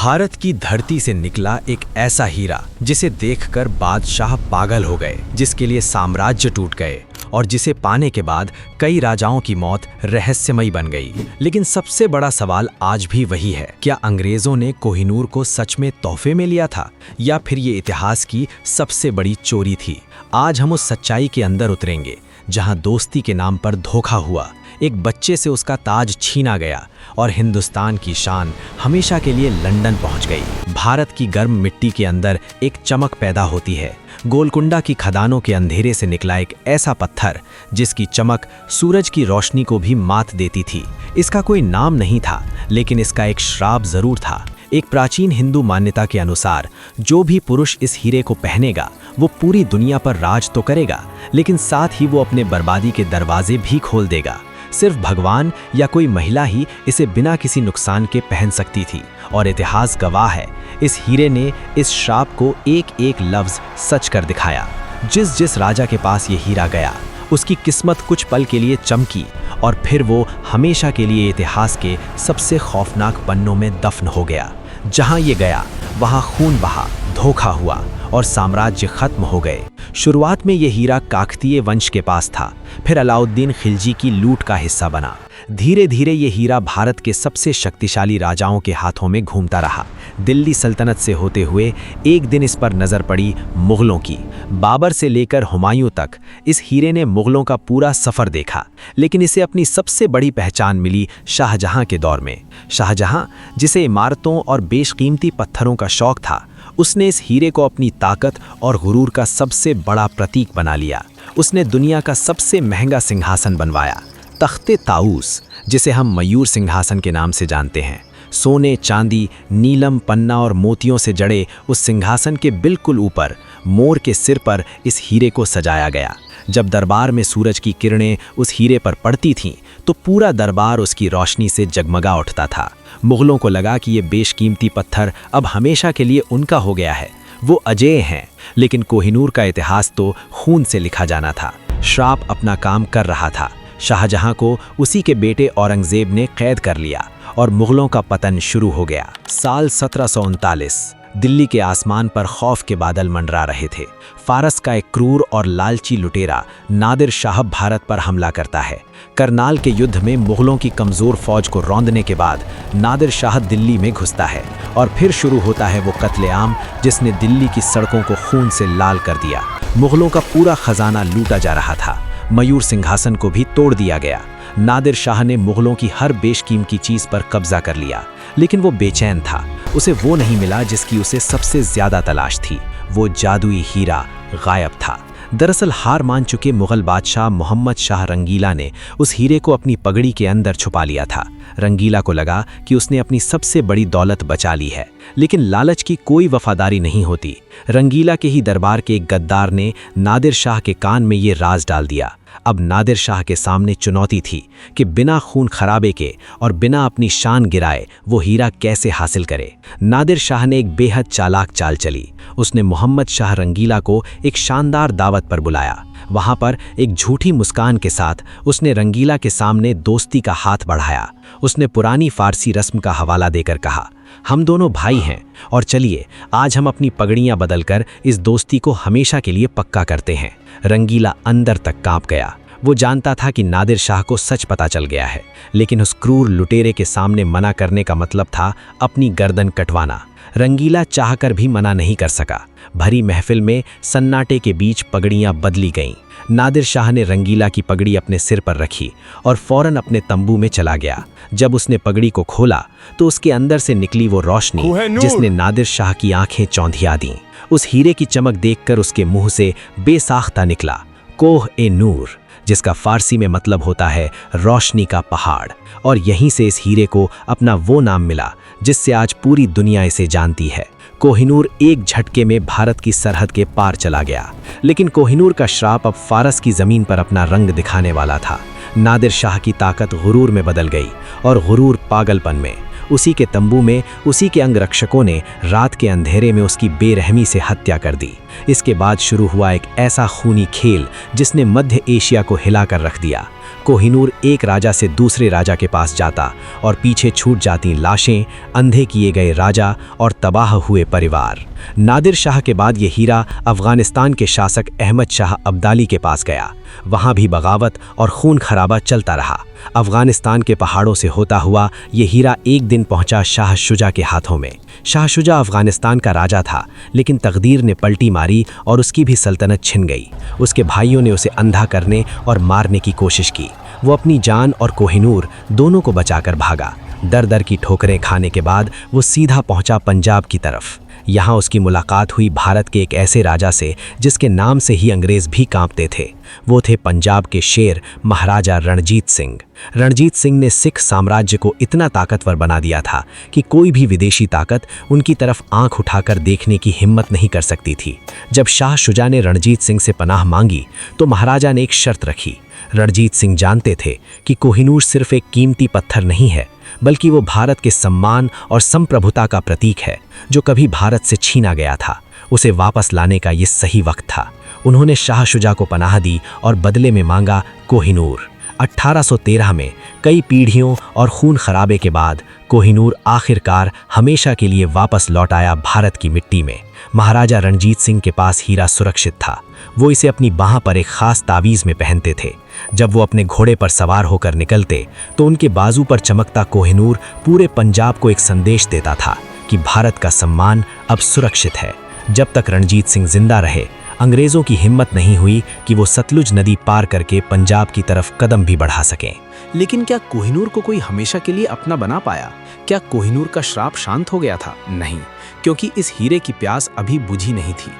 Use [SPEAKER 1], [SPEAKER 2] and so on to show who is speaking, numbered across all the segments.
[SPEAKER 1] भारत की धरती से निकला एक ऐसा हीरा जिसे देखकर बादशाह पागल हो गए, जिसके लिए साम्राज्य टूट गए और जिसे पाने के बाद कई राजाओं की मौत रहस्यमयी बन गई। लेकिन सबसे बड़ा सवाल आज भी वही है, क्या अंग्रेजों ने कोहिनूर को सच में तोहफे में लिया था या फिर ये इतिहास की सबसे बड़ी चोरी थी? आज हम उस सच्चाई के अंदर उतरेंगे जहां दोस्ती के नाम पर धोखा हुआ, एक बच्चे से उसका ताज छीना गया और हिंदुस्तान की शान हमेशा के लिए लंदन पहुंच गई। भारत की गर्म मिट्टी के अंदर एक चमक पैदा होती है, गोलकुंडा की खदानों के अंधेरे से निकला एक ऐसा पत्थर जिसकी चमक सूरज की रोशनी को भी मात देती थी। इसका कोई नाम नहीं था, लेकिन इसका एक श्राप जरूर था। एक प्राचीन हिंदू मान्यता के अनुसार जो भी पुरुष इस हीरे को पहनेगा वो पूरी दुनिया पर राज तो करेगा, लेकिन साथ ही वो अपने बर्बादी के दरवाजे भी खोल देगा। सिर्फ भगवान या कोई महिला ही इसे बिना किसी नुकसान के पहन सकती थी, और इतिहास गवाह है, इस हीरे ने इस श्राप को एक एक लफ्ज सच कर दिखाया। जिस जिस राजा के पास ये हीरा गया उसकी किस्मत कुछ पल के लिए चमकी और फिर वो हमेशा के लिए इतिहास के सबसे खौफनाक पन्नों में दफन हो गया। जहां ये गया वहां खून बहा, धोखा हुआ और साम्राज्य खत्म हो गए। शुरुआत में ये हीरा काकतीय वंश के पास था, फिर अलाउद्दीन खिलजी की लूट का हिस्सा बना। धीरे धीरे ये हीरा भारत के सबसे शक्तिशाली राजाओं के हाथों में घूमता रहा। दिल्ली सल्तनत से होते हुए एक दिन इस पर नजर पड़ी मुगलों की। बाबर से लेकर हुमायूं तक इस हीरे ने मुगलों का पूरा सफर देखा, लेकिन इसे अपनी सबसे बड़ी पहचान मिली शाहजहां के दौर में। शाहजहां, जिसे इमारतों और बेशकीमती पत्थरों का शौक था, उसने इस हीरे को अपनी ताकत और गुरूर का सबसे बड़ा प्रतीक बना लिया। उसने दुनिया का सबसे महंगा सिंहासन बनवाया, तख्ते ताऊस, जिसे हम मयूर सिंहासन के नाम से जानते हैं। सोने, चांदी, नीलम, पन्ना और मोतियों से जड़े उस सिंहासन के बिल्कुल ऊपर मोर के सिर पर इस हीरे को सजाया गया। जब दरबार में सूरज की किरणें उस हीरे पर पड़ती थीं, तो पूरा दरबार उसकी रोशनी से जगमगा उठता था। मुगलों को लगा कि ये बेशकीमती पत्थर अब हमेशा के लिए उनका हो गया है, वो अजेय हैं। लेकिन कोहिनूर का इतिहास तो खून से लिखा जाना था। श्राप अपना काम कर रहा था। शाहजहां को उसी के बेटे औरंगजेब ने कैद कर लिया और मुगलों का पतन शुरू हो गया। साल 1739। दिल्ली के आसमान पर खौफ के बादल मंडरा रहे थे। फारस का एक क्रूर और लालची लुटेरा नादिर शाह भारत पर हमला करता है। करनाल के युद्ध में मुगलों की कमज़ोर फौज को रौंदने के बाद नादिर शाह दिल्ली में घुसता है और फिर शुरू होता है वो कत्लेआम जिसने दिल्ली की सड़कों को खून से लाल कर दिया। मुगलों का पूरा खजाना लूटा जा रहा था। मयूर सिंहासन को भी तोड़ दिया गया। नादिर शाह ने मुगलों की हर बेशकीमती चीज़ पर कब्जा कर लिया, लेकिन वो बेचैन था। उसे वो नहीं मिला जिसकी उसे सबसे ज़्यादा तलाश थी। वो जादुई हीरा गायब था। दरअसल हार मान चुके मुगल बादशाह मोहम्मद शाह रंगीला ने उस हीरे को अपनी पगड़ी के अंदर छुपा लिया था। रंगीला को लगा कि उसने अपनी सबसे बड़ी दौलत बचा ली है, लेकिन लालच की कोई वफादारी नहीं होती। रंगीला के ही दरबार के एक गद्दार ने नादिर शाह के कान में ये राज डाल दिया। अब नादिर शाह के सामने चुनौती थी कि बिना खून खराबे के और बिना अपनी शान गिराए वो हीरा कैसे हासिल करे। नादिर शाह ने एक बेहद चालाक चाल चली। उसने मोहम्मद शाह रंगीला को एक शानदार दावत पर बुलाया। वहां पर एक झूठी मुस्कान के साथ उसने रंगीला के सामने दोस्ती का हाथ बढ़ाया। उसने पुरानी फारसी रस्म का हवाला देकर कहा, हम दोनों भाई हैं और चलिए आज हम अपनी पगड़ियां बदलकर इस दोस्ती को हमेशा के लिए पक्का करते हैं। रंगीला अंदर तक कांप गया। वो जानता था कि नादिर शाह को सच पता चल गया है, लेकिन उस क्रूर लुटेरे के सामने मना करने का मतलब था अपनी गर्दन कटवाना। रंगीला चाहकर भी मना नहीं कर सका। भरी महफिल में सन्नाटे के बीच पगड़ियां बदली गईं। नादिर शाह ने रंगीला की पगड़ी अपने सिर पर रखी और फौरन अपने तंबू में चला गया। जब उसने पगड़ी को खोला तो उसके अंदर से निकली वो रोशनी जिसने नादिर शाह की आंखें चौंधिया दीं। उस हीरे की चमक देखकर उसके मुंह से बेसाख्ता निकला, कोह ए नूर, जिसका फारसी में मतलब होता है रोशनी का पहाड़। और यहीं से इस हीरे को अपना वो नाम मिला जिससे आज पूरी दुनिया इसे जानती है। कोहिनूर एक झटके में भारत की सरहद के पार चला गया, लेकिन कोहिनूर का श्राप अब फारस की ज़मीन पर अपना रंग दिखाने वाला था। नादिर शाह की ताकत गुरूर में बदल गई और गुरूर पागलपन में। उसी के तंबू में उसी के अंगरक्षकों ने रात के अंधेरे में उसकी बेरहमी से हत्या कर दी। इसके बाद शुरू हुआ एक ऐसा खूनी खेल जिसने मध्य एशिया को हिलाकर रख दिया। कोहिनूर एक राजा से दूसरे राजा के पास जाता और पीछे छूट जाती लाशें, अंधे किए गए राजा और तबाह हुए परिवार। नादिर शाह के बाद ये हीरा अफगानिस्तान के शासक अहमद शाह अब्दाली के पास गया। वहाँ भी बगावत और खून खराबा चलता रहा। अफगानिस्तान के पहाड़ों से होता हुआ ये हीरा एक दिन पहुंचा शाह शुजा के हाथों में। शाह शुजा अफगानिस्तान का राजा था, लेकिन तकदीर ने पलटी मारी और उसकी भी सल्तनत छिन गई। उसके भाइयों ने उसे अंधा करने और मारने की कोशिश की। वो अपनी जान और कोहिनूर दोनों को बचाकर भागा। दर दर की ठोकरें खाने के बाद वो सीधा पहुंचा पंजाब की तरफ। यहाँ उसकी मुलाकात हुई भारत के एक ऐसे राजा से जिसके नाम से ही अंग्रेज भी कांपते थे। वो थे पंजाब के शेर महाराजा रणजीत सिंह। रणजीत सिंह ने सिख साम्राज्य को इतना ताकतवर बना दिया था कि कोई भी विदेशी ताकत उनकी तरफ आंख उठाकर देखने की हिम्मत नहीं कर सकती थी। जब शाह शुजा ने रणजीत सिंह से पनाह मांगी तो महाराजा ने एक शर्त रखी। रणजीत सिंह जानते थे कि कोहिनूर सिर्फ एक कीमती पत्थर नहीं है, बल्कि वो भारत के सम्मान और संप्रभुता का प्रतीक है जो कभी भारत से छीना गया था। उसे वापस लाने का ये सही वक्त था। उन्होंने शाह शुजा को पनाह दी और बदले में मांगा कोहिनूर। 1813 में कई पीढ़ियों और खून खराबे के बाद कोहिनूर आखिरकार हमेशा के लिए वापस लौट आया भारत की मिट्टी में। महाराजा रणजीत सिंह के पास हीरा सुरक्षित था। वो इसे अपनी बाह पर एक खास तावीज़ में पहनते थे। जब वो अपने घोड़े पर सवार होकर निकलते तो उनके बाजू पर चमकता कोहिनूर पूरे पंजाब को एक संदेश देता था कि भारत का सम्मान अब सुरक्षित है। जब तक रणजीत सिंह जिंदा रहे, अंग्रेज़ों की हिम्मत नहीं हुई कि वो सतलुज नदी पार करके पंजाब की तरफ कदम भी बढ़ा सकें।
[SPEAKER 2] लेकिन क्या कोहिनूर को कोई हमेशा के लिए अपना बना पाया? क्या कोहिनूर का श्राप शांत हो गया था? नहीं, क्योंकि इस हीरे की प्यास अभी बुझी नहीं थी।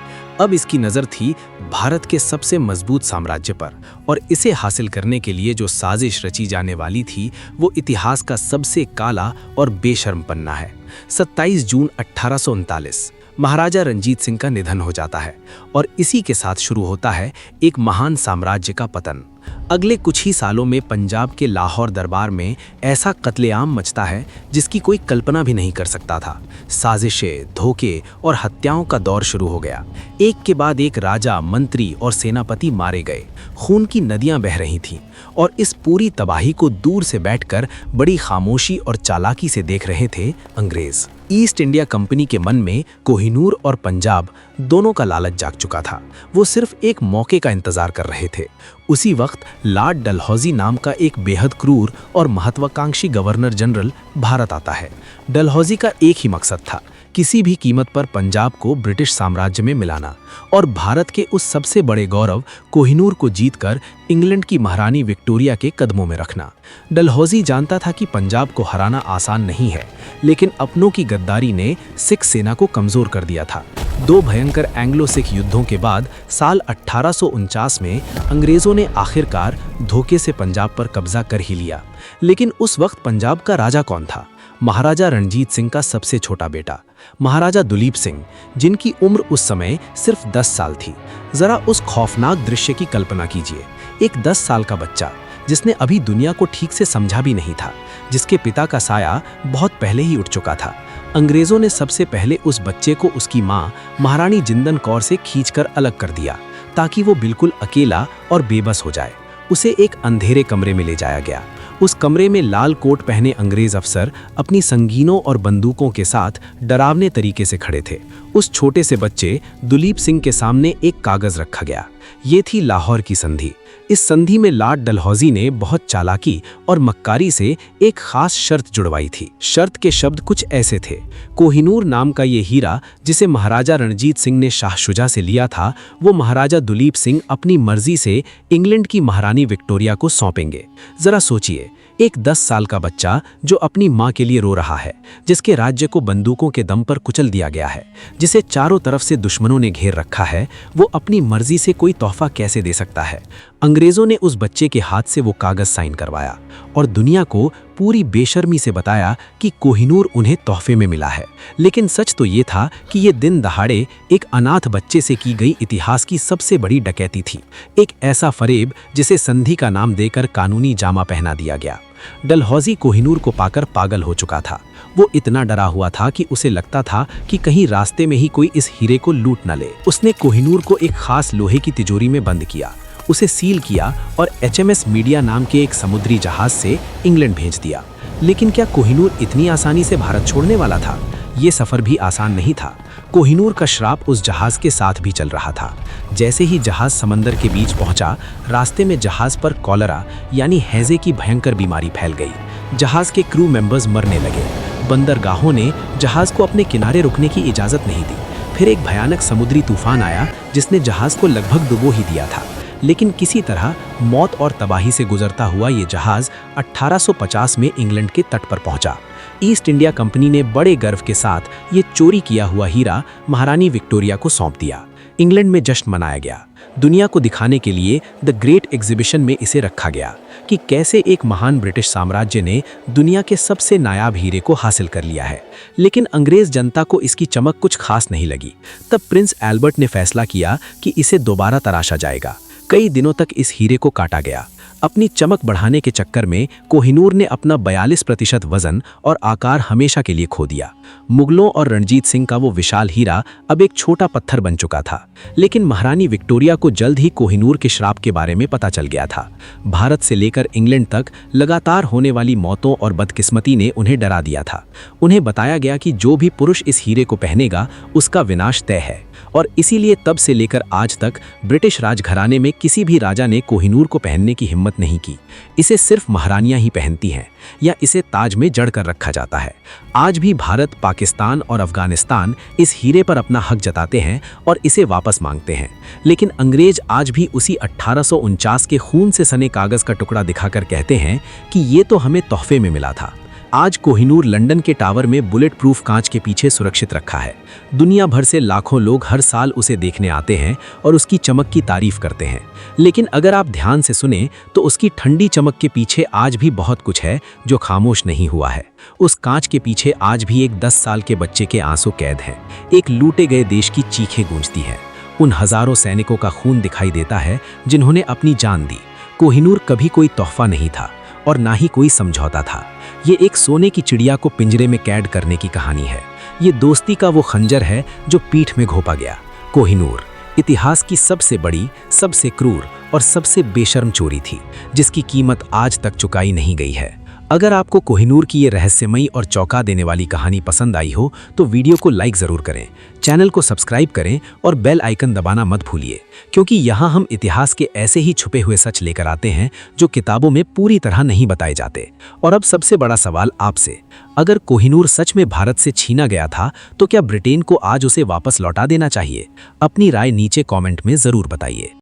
[SPEAKER 2] अब इसकी नज़र थी भारत के सबसे मजबूत साम्राज्य पर, और इसे हासिल करने के लिए जो साजिश रची जाने वाली थी वो इतिहास का सबसे काला और बेशर्म पन्ना है। 27 जून 1839 महाराजा रणजीत सिंह का निधन हो जाता है और इसी के साथ शुरू होता है एक महान साम्राज्य का पतन। अगले कुछ ही सालों में पंजाब के लाहौर दरबार में ऐसा कत्लेआम मचता है जिसकी कोई कल्पना भी नहीं कर सकता था। साजिशें, धोखे और हत्याओं का दौर शुरू हो गया। एक के बाद एक राजा, मंत्री और सेनापति मारे गए। खून की नदियां बह रही थीं और इस पूरी तबाही को दूर से बैठकर बड़ी खामोशी और चालाकी से देख रहे थे अंग्रेज। ईस्ट इंडिया कंपनी के मन में कोहिनूर और पंजाब दोनों का लालच जाग चुका था। वो सिर्फ एक मौके का इंतजार कर रहे थे। उसी वक्त लॉर्ड डलहौजी नाम का एक बेहद क्रूर और महत्वाकांक्षी गवर्नर जनरल भारत आता है। डलहौजी का एक ही मकसद था, किसी भी कीमत पर पंजाब को ब्रिटिश साम्राज्य में मिलाना और भारत के उस सबसे बड़े गौरव कोहिनूर को जीतकर इंग्लैंड की महारानी विक्टोरिया के कदमों में रखना। डलहौजी जानता था कि पंजाब को हराना आसान नहीं है, लेकिन अपनों की गद्दारी ने सिख सेना को कमजोर कर दिया था। 2 भयंकर एंग्लो सिख युद्धों के बाद साल 1849 में अंग्रेजों ने आखिरकार धोखे से पंजाब पर कब्जा कर ही लिया। लेकिन उस वक्त पंजाब का राजा कौन था? महाराजा रणजीत सिंह का सबसे छोटा बेटा महाराजा दुलीप सिंह, जिनकी उम्र उस समय सिर्फ 10 साल थी। जरा उस खौफनाक दृश्य की कल्पना कीजिए। एक 10 साल का बच्चा जिसने अभी दुनिया को ठीक से समझा भी नहीं था, जिसके पिता का साया बहुत पहले ही उठ चुका था। अंग्रेजों ने सबसे पहले उस बच्चे को उसकी मां महारानी जिंदन कौर से खींचकर अलग कर दिया ताकि वो बिल्कुल अकेला और बेबस हो जाए। उसे एक अंधेरे कमरे में ले जाया गया। उस कमरे में लाल कोट पहने अंग्रेज अफसर अपनी संगीनों और बंदूकों के साथ डरावने तरीके से खड़े थे। उस छोटे से बच्चे दुलीप सिंह के सामने एक कागज रखा गया। ये थी लाहौर की संधि। इस संधि में लॉर्ड डलहौजी ने बहुत चालाकी और मक्कारी से एक खास शर्त जुड़वाई थी। शर्त के शब्द कुछ ऐसे थे: कोहिनूर नाम का ये हीरा जिसे महाराजा रणजीत सिंह ने शाह शुजा से लिया था, वो महाराजा दुलीप सिंह अपनी मर्जी से इंग्लैंड की महारानी विक्टोरिया को सौंपेंगे। जरा सोचिए, एक 10 साल का बच्चा जो अपनी माँ के लिए रो रहा है, जिसके राज्य को बंदूकों के दम पर कुचल दिया गया है, जिसे चारों तरफ से दुश्मनों ने घेर रखा है, वो अपनी मर्जी से कोई तोहफा कैसे दे सकता है? अंग्रेजों ने उस बच्चे के हाथ से वो कागज साइन करवाया और दुनिया को पूरी बेशर्मी से बताया कि कोहिनूर उन्हें तोहफे में मिला है। लेकिन सच तो ये था कि ये दिन दहाड़े एक अनाथ बच्चे से की गई इतिहास की सबसे बड़ी डकैती थी। एक ऐसा फरेब जिसे संधि का नाम देकर कानूनी जामा पहना दिया गया। डलहौजी कोहिनूर को पाकर पागल हो चुका था। वो इतना डरा हुआ था कि उसे लगता था कि कहीं रास्ते में ही कोई इस हीरे को लूट न ले। उसने कोहिनूर को एक खास लोहे की तिजोरी में बंद किया। उसे सील किया और HMS मीडिया नाम के एक समुद्री जहाज से इंग्लैंड भेज दिया। लेकिन क्या कोहिनूर इतनी आसानी से भारत छोड़ने वाला था? ये सफर भी आसान नहीं था। कोहिनूर का श्राप उस जहाज के साथ भी चल रहा था। जैसे ही जहाज समंदर के बीच पहुंचा, रास्ते में जहाज पर कॉलरा यानी हैजे की भयंकर बीमारी फैल गई। जहाज के क्रू मेंबर्स मरने लगे। बंदरगाहों ने जहाज को अपने किनारे रुकने की इजाज़त नहीं दी। फिर एक भयानक समुद्री तूफान आया जिसने जहाज को लगभग डुबो ही दिया था। लेकिन किसी तरह मौत और तबाही से गुजरता हुआ ये जहाज 1850 में इंग्लैंड के तट पर पहुंचा। ईस्ट इंडिया कंपनी ने बड़े गर्व के साथ ये चोरी किया हुआ हीरा महारानी विक्टोरिया को सौंप दिया। इंग्लैंड में जश्न मनाया गया। दुनिया को दिखाने के लिए द ग्रेट एग्जीबिशन में इसे रखा गया कि कैसे एक महान ब्रिटिश साम्राज्य ने दुनिया के सबसे नायाब हीरे को हासिल कर लिया है। लेकिन अंग्रेज जनता को इसकी चमक कुछ खास नहीं लगी। तब प्रिंस एल्बर्ट ने फैसला किया कि इसे दोबारा तराशा जाएगा। कई दिनों तक इस हीरे को काटा गया। अपनी चमक बढ़ाने के चक्कर में कोहिनूर ने अपना 42% वजन और आकार हमेशा के लिए खो दिया। मुगलों और रणजीत सिंह का वो विशाल हीरा अब एक छोटा पत्थर बन चुका था। लेकिन महारानी विक्टोरिया को जल्द ही कोहिनूर के श्राप के बारे में पता चल गया था। भारत से लेकर इंग्लैंड तक लगातार होने वाली मौतों और बदकिस्मती ने उन्हें डरा दिया था। उन्हें बताया गया कि जो भी पुरुष इस हीरे को पहनेगा उसका विनाश तय है। और इसीलिए तब से लेकर आज तक ब्रिटिश राजघराने में किसी भी राजा ने कोहिनूर को पहनने की हिम्मत नहीं की। इसे सिर्फ महारानियां ही पहनती हैं या इसे ताज में जड़ कर रखा जाता है। आज भी भारत, पाकिस्तान और अफगानिस्तान इस हीरे पर अपना हक जताते हैं और इसे वापस मांगते हैं। लेकिन अंग्रेज आज भी उसी 1849 के खून से सने कागज का टुकड़ा दिखाकर कहते हैं कि ये तो हमें तोहफे में मिला था। आज कोहिनूर लंदन के टावर में बुलेट प्रूफ कांच के पीछे सुरक्षित रखा है। दुनिया भर से लाखों लोग हर साल उसे देखने आते हैं और उसकी चमक की तारीफ करते हैं। लेकिन अगर आप ध्यान से सुने तो उसकी ठंडी चमक के पीछे आज भी बहुत कुछ है जो खामोश नहीं हुआ है। उस कांच के पीछे आज भी एक 10 साल के बच्चे के आंसू कैद हैं। एक लूटे गए देश की चीखें गूंजती हैं। उन हजारों सैनिकों का खून दिखाई देता है जिन्होंने अपनी जान दी। कोहिनूर कभी कोई तोहफा नहीं था और ना ही कोई समझौता था। ये एक सोने की चिड़िया को पिंजरे में कैद करने की कहानी है। ये दोस्ती का वो खंजर है जो पीठ में घोंपा गया। कोहिनूर इतिहास की सबसे बड़ी, सबसे क्रूर और सबसे बेशर्म चोरी थी जिसकी कीमत आज तक चुकाई नहीं गई है। अगर आपको कोहिनूर की ये रहस्यमयी और चौंका देने वाली कहानी पसंद आई हो तो वीडियो को लाइक ज़रूर करें, चैनल को सब्सक्राइब करें और बेल आइकन दबाना मत भूलिए, क्योंकि यहाँ हम इतिहास के ऐसे ही छुपे हुए सच लेकर आते हैं जो किताबों में पूरी तरह नहीं बताए जाते। और अब सबसे बड़ा सवाल आपसे, अगर कोहिनूर सच में भारत से छीना गया था तो क्या ब्रिटेन को आज उसे वापस लौटा देना चाहिए? अपनी राय नीचे कॉमेंट में ज़रूर बताइए।